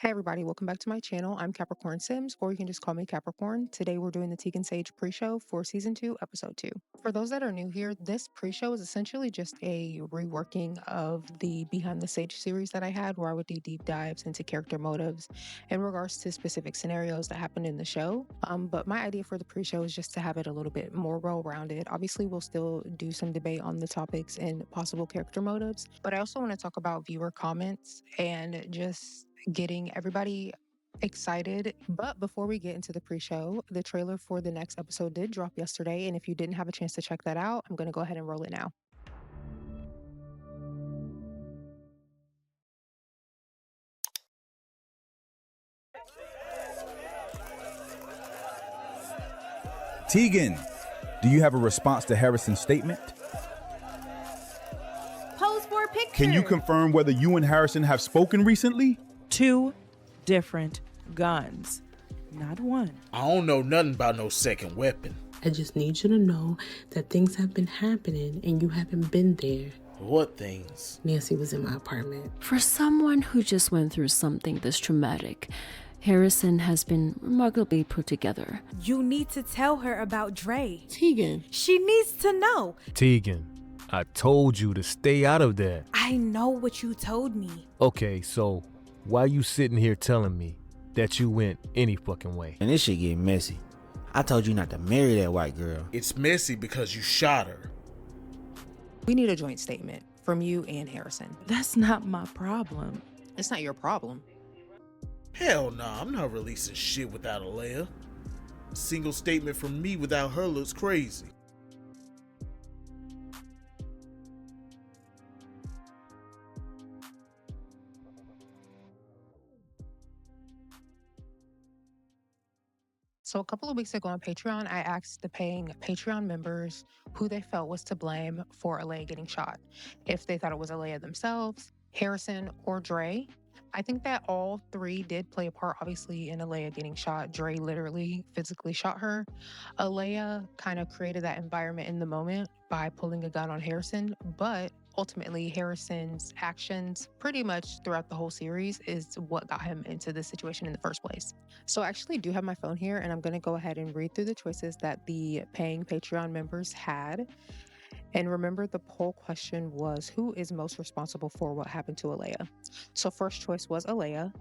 Hey everybody, welcome back to my channel. I'm Capricorn Sims, or you can just call me Capricorn. Today we're doing the Teagan Saige pre-show for season 2, episode 2. For those that are new here, this pre-show is essentially just a reworking of the Behind the Sage series that I had, where I would do deep dives into character motives in regards to specific scenarios that happened in the show. But my idea for the pre-show is just to have it a little bit more well-rounded. Obviously, we'll still do some debate on the topics and possible character motives, but I also want to talk about viewer comments and just getting everybody excited. But before we get into the pre-show, the trailer for the next episode did drop yesterday, and if you didn't have a chance to check that out, I'm going to go ahead and roll it now. Teagan, do you have a response to Harrison's statement? Pose for a picture. Can you confirm whether you and Harrison have spoken recently? Two different guns, not one. I don't know nothing about no second weapon. I just need you to know that things have been happening and you haven't been there. What things? Nancy was in my apartment. For someone who just went through something this traumatic, Harrison has been remarkably put together. You need to tell her about Dre. Teagan. She needs to know. Teagan, I told you to stay out of that. I know what you told me. Okay, so why you sitting here telling me that you went any fucking way? And this shit get messy. I told you not to marry that white girl. It's messy because you shot her. We need a joint statement from you and Harrison. That's not my problem. It's not your problem. Hell nah, I'm not releasing shit without Alaia. A single statement from me without her looks crazy. So a couple of weeks ago on Patreon, I asked the paying Patreon members who they felt was to blame for Alaia getting shot. If they thought it was Alaia themselves, Harrison, or Dre. I think that all three did play a part, obviously, in Alaia getting shot. Dre literally physically shot her. Alaia kind of created that environment in the moment by pulling a gun on Harrison, but ultimately Harrison's actions pretty much throughout the whole series is what got him into this situation in the first place. So I actually do have my phone here, and I'm going to go ahead and read through the choices that the paying Patreon members had. And remember, the poll question was, who is most responsible for what happened to Alaia? So first choice was Alaia.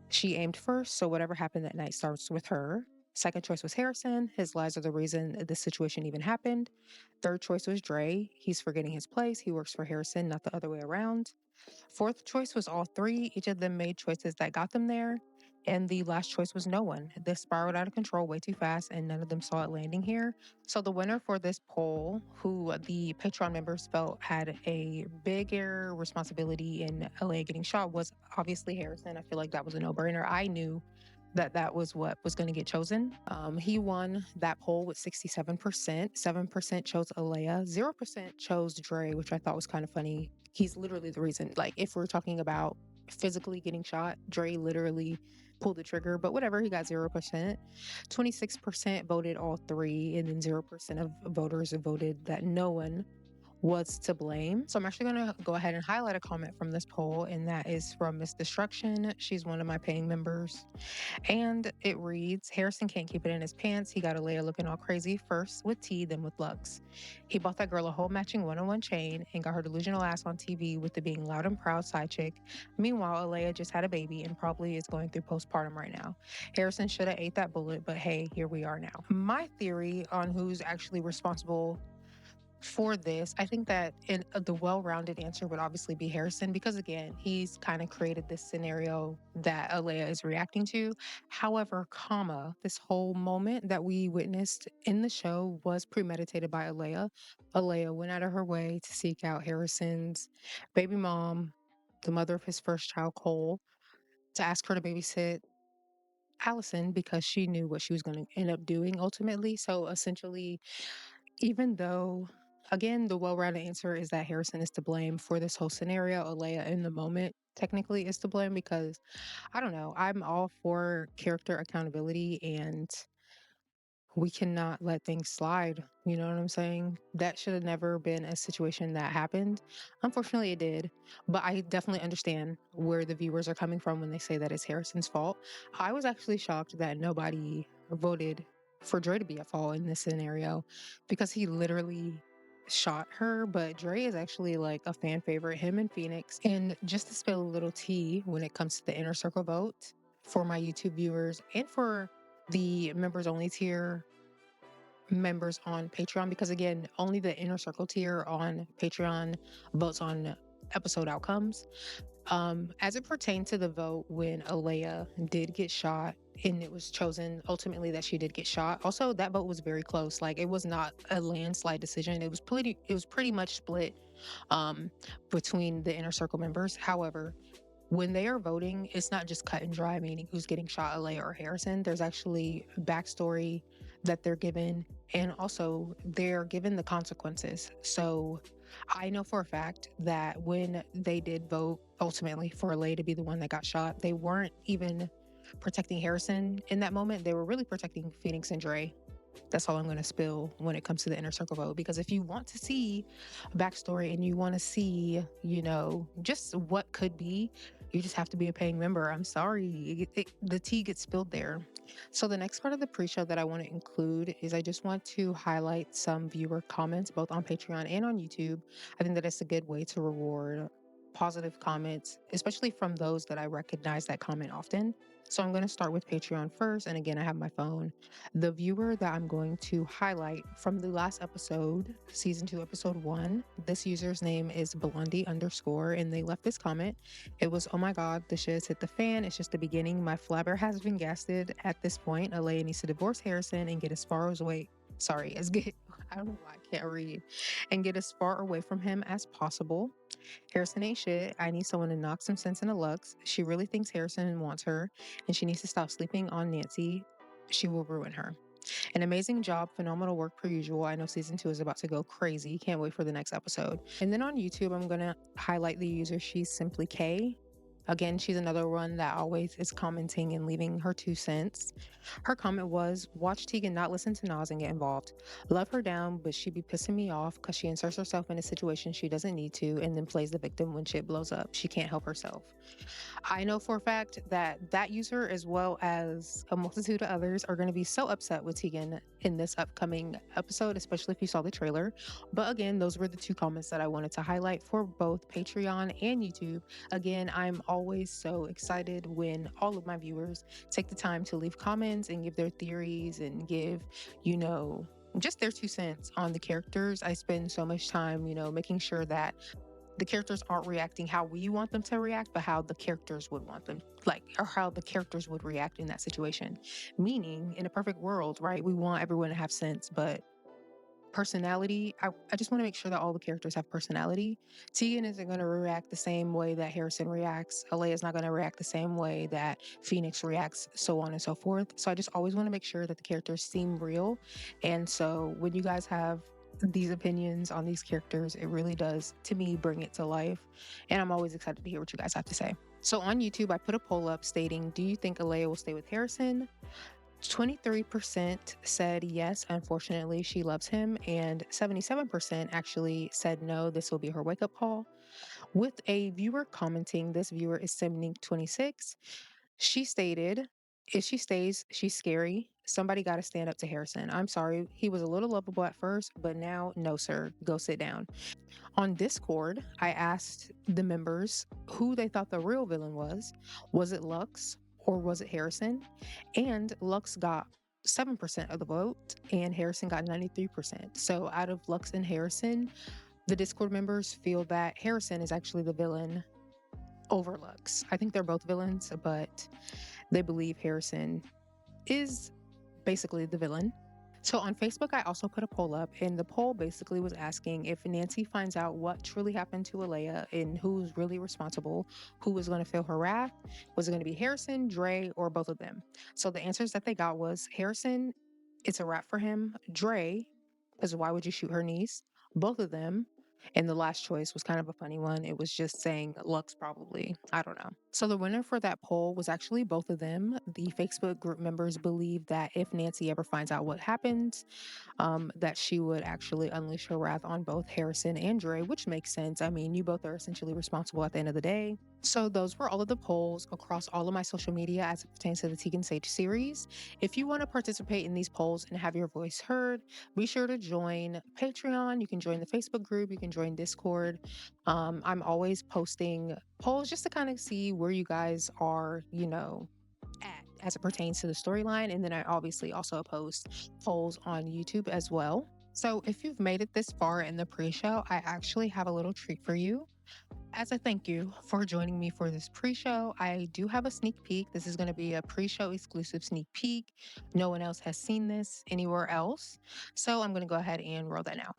She aimed first, so whatever happened that night starts with her. Second choice was Harrison. His lies are the reason this situation even happened. Third choice was Dre. He's forgetting his place. He works for Harrison, not the other way around. Fourth choice was all three. Each of them made choices that got them there. And the last choice was no one. This spiraled out of control way too fast, and none of them saw it landing here. So the winner for this poll, who the Patreon members felt had a bigger responsibility in Alaia getting shot, was obviously Harrison. I feel like that was a no-brainer. I knew that that was what was going to get chosen. He won that poll with 67%. 7% chose Alaia. 0% chose Dre, which I thought was kind of funny. He's literally the reason. Like, if we're talking about physically getting shot, Dre literally pulled the trigger, but whatever, he got 0%. 26% voted all three, and then 0% of voters voted that no one was to blame. So I'm actually going to go ahead and highlight a comment from this poll, and that is from Miss Destruction. She's one of my paying members, and it reads, Harrison can't keep it in his pants. He got Alaia looking all crazy, first with T, then with Lux. He bought that girl a whole matching one-on-one chain and got her delusional ass on TV with the being loud and proud side chick. Meanwhile, Alaia just had a baby and probably is going through postpartum right now. Harrison should have ate that bullet, but hey, here we are now. My theory on who's actually responsible for this, I think that the well-rounded answer would obviously be Harrison, because again, he's kind of created this scenario that Alaia is reacting to. However, this whole moment that we witnessed in the show was premeditated by Alaia. Alaia went out of her way to seek out Harrison's baby mom, the mother of his first child, Cole, to ask her to babysit Allison because she knew what she was going to end up doing ultimately. So essentially, even though, again, the well-rounded answer is that Harrison is to blame for this whole scenario, Alaia in the moment technically is to blame, because I don't know, I'm all for character accountability, and we cannot let things slide. You know what I'm saying? That should have never been a situation that happened. Unfortunately, it did. But I definitely understand where the viewers are coming from when they say that it's Harrison's fault. I was actually shocked that nobody voted for Dre to be at fault in this scenario because he literally shot her. But Dre is actually like a fan favorite, him and Phoenix. And just to spill a little tea when it comes to the inner circle vote for my YouTube viewers and for the members only tier members on Patreon, because again, only the inner circle tier on Patreon votes on episode outcomes. As it pertained to the vote when Alaia did get shot and it was chosen ultimately that she did get shot. Also, that vote was very close. Like it was not a landslide decision. It was pretty much split between the inner circle members. However, when they are voting, it's not just cut and dry, meaning who's getting shot, Alaia or Harrison. There's actually backstory that they're given, and also they're given the consequences. So I know for a fact that when they did vote ultimately for Alaia to be the one that got shot, they weren't even protecting Harrison in that moment. They were really protecting Phoenix and Dre. That's all I'm going to spill when it comes to the inner circle vote. Because if you want to see backstory and you want to see, you know, just what could be, you just have to be a paying member. I'm sorry, the tea gets spilled there. So the next part of the pre-show that I want to include is I just want to highlight some viewer comments, both on Patreon and on YouTube. I think that it's a good way to reward positive comments, especially from those that I recognize that comment often. So I'm going to start with Patreon first. And again, I have my phone. The viewer that I'm going to highlight from the last episode, season 2, episode 1, this user's name is Blondie _ and they left this comment. It was, "Oh my God, the shit has hit the fan. It's just the beginning. My flabber has been gasted. At this point, Alaia needs to divorce Harrison and get as far away. Sorry, as get I don't know why I can't read. And get as far away from him as possible. Harrison ain't shit. I need someone to knock some sense into Lux. She really thinks Harrison wants her, and she needs to stop sleeping on Nancy. She will ruin her. An amazing job, phenomenal work per usual. I know season 2 is about to go crazy. Can't wait for the next episode." And then on YouTube, I'm going to highlight the user She's Simply K. Again, she's another one that always is commenting and leaving her 2 cents. Her comment was, "Watch Teagan not listen to Nas and get involved. Love her down, but she be pissing me off because she inserts herself in a situation she doesn't need to and then plays the victim when shit blows up. She can't help herself." I know for a fact that that user, as well as a multitude of others, are going to be so upset with Teagan in this upcoming episode, especially if you saw the trailer. But again, those were the 2 comments that I wanted to highlight for both Patreon and YouTube. Again, I'm always so excited when all of my viewers take the time to leave comments and give their theories and give, you know, just their 2 cents on the characters. I spend so much time, you know, making sure that the characters aren't reacting how we want them to react, but how the characters would want them, like, or how the characters would react in that situation. Meaning, in a perfect world, right, we want everyone to have sense, but personality, I just want to make sure that all the characters have personality. Teagan isn't going to react the same way that Harrison reacts. Alaia's not going to react the same way that Phoenix reacts, so on and so forth. So I just always want to make sure that the characters seem real. And so when you guys have these opinions on these characters, it really does, to me, bring it to life. And I'm always excited to hear what you guys have to say. So on YouTube, I put a poll up stating, do you think Alaia will stay with Harrison? 23% said yes, unfortunately, she loves him, and 77% actually said no, this will be her wake-up call. With a viewer commenting, this viewer is Simnique26. She stated, if she stays, she's scary. Somebody got to stand up to Harrison. I'm sorry, he was a little lovable at first, but now, no sir, go sit down. On Discord, I asked the members who they thought the real villain was. Was it Lux or was it Harrison? And Lux got 7% of the vote and Harrison got 93%. So out of Lux and Harrison, the Discord members feel that Harrison is actually the villain over Lux. I think they're both villains, but they believe Harrison is basically the villain. So on Facebook, I also put a poll up, and the poll basically was asking if Nancy finds out what truly happened to Alaia and who's really responsible, who was going to feel her wrath. Was it going to be Harrison, Dre, or both of them? So the answers that they got was Harrison, it's a wrap for him. Dre, because why would you shoot her niece? Both of them. And the last choice was kind of a funny one. It was just saying Lux probably. I don't know. So the winner for that poll was actually both of them. The Facebook group members believe that if Nancy ever finds out what happens, that she would actually unleash her wrath on both Harrison and Dre, which makes sense. I mean, you both are essentially responsible at the end of the day. So those were all of the polls across all of my social media as it pertains to the Teagan Saige series. If you want to participate in these polls and have your voice heard, be sure to join Patreon. You can join the Facebook group. You can join Discord. I'm always posting polls just to kind of see where you guys are, at as it pertains to the storyline. And then I obviously also post polls on YouTube as well. So if you've made it this far in the pre-show, I actually have a little treat for you. As a thank you for joining me for this pre-show, I do have a sneak peek. This is going to be a pre-show exclusive sneak peek. No one else has seen this anywhere else. So I'm going to go ahead and roll that now.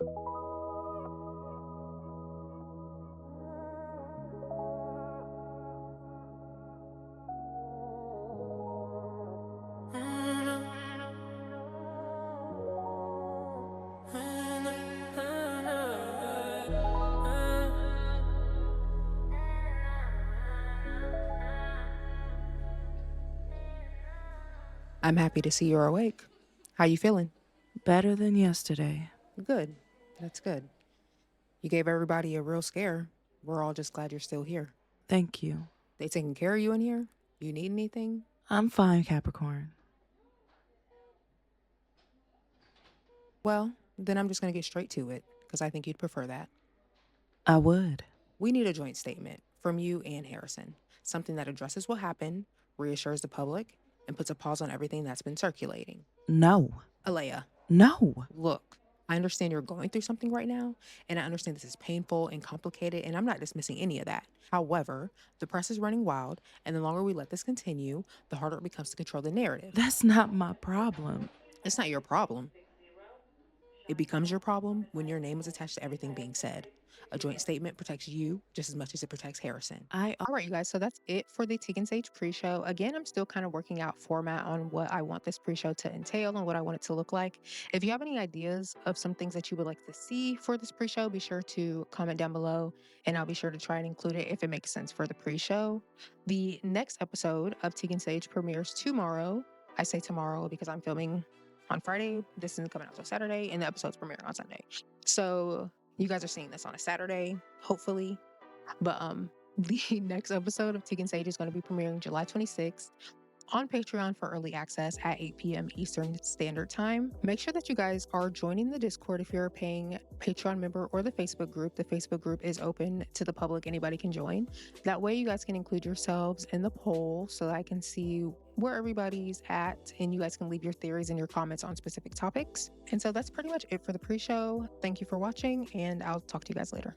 I'm happy to see you're awake. How you feeling? Better than yesterday. Good. That's good. You gave everybody a real scare. We're all just glad you're still here. Thank you. They taking care of you in here? You need anything? I'm fine, Capricorn. Well, then I'm just going to get straight to it, because I think you'd prefer that. I would. We need a joint statement from you and Harrison. Something that addresses what happened, reassures the public, and puts a pause on everything that's been circulating. No. Alaia. No. Look, I understand you're going through something right now, and I understand this is painful and complicated, and I'm not dismissing any of that. However, the press is running wild, and the longer we let this continue, the harder it becomes to control the narrative. That's not my problem. It's not your problem. It becomes your problem when your name is attached to everything being said. A joint statement protects you just as much as it protects Harrison. All right, you guys, so that's it for the Teagan Saige pre-show. Again, I'm still kind of working out format on what I want this pre-show to entail and what I want it to look like. If you have any ideas of some things that you would like to see for this pre-show, be sure to comment down below, and I'll be sure to try and include it if it makes sense for the pre-show. The next episode of Teagan Saige premieres tomorrow. I say tomorrow because I'm filming on Friday. This isn't coming out till Saturday, and the episode's premiering on Sunday. So you guys are seeing this on a Saturday, hopefully. But the next episode of Teagan Saige is going to be premiering July 26th on Patreon for early access at 8 p.m. Eastern Standard Time. Make sure that you guys are joining the Discord if you're a paying Patreon member, or the Facebook group. The Facebook group is open to the public. Anybody can join. That way you guys can include yourselves in the poll so that I can see where everybody's at, and you guys can leave your theories and your comments on specific topics. And so that's pretty much it for the pre-show. Thank you for watching, and I'll talk to you guys later.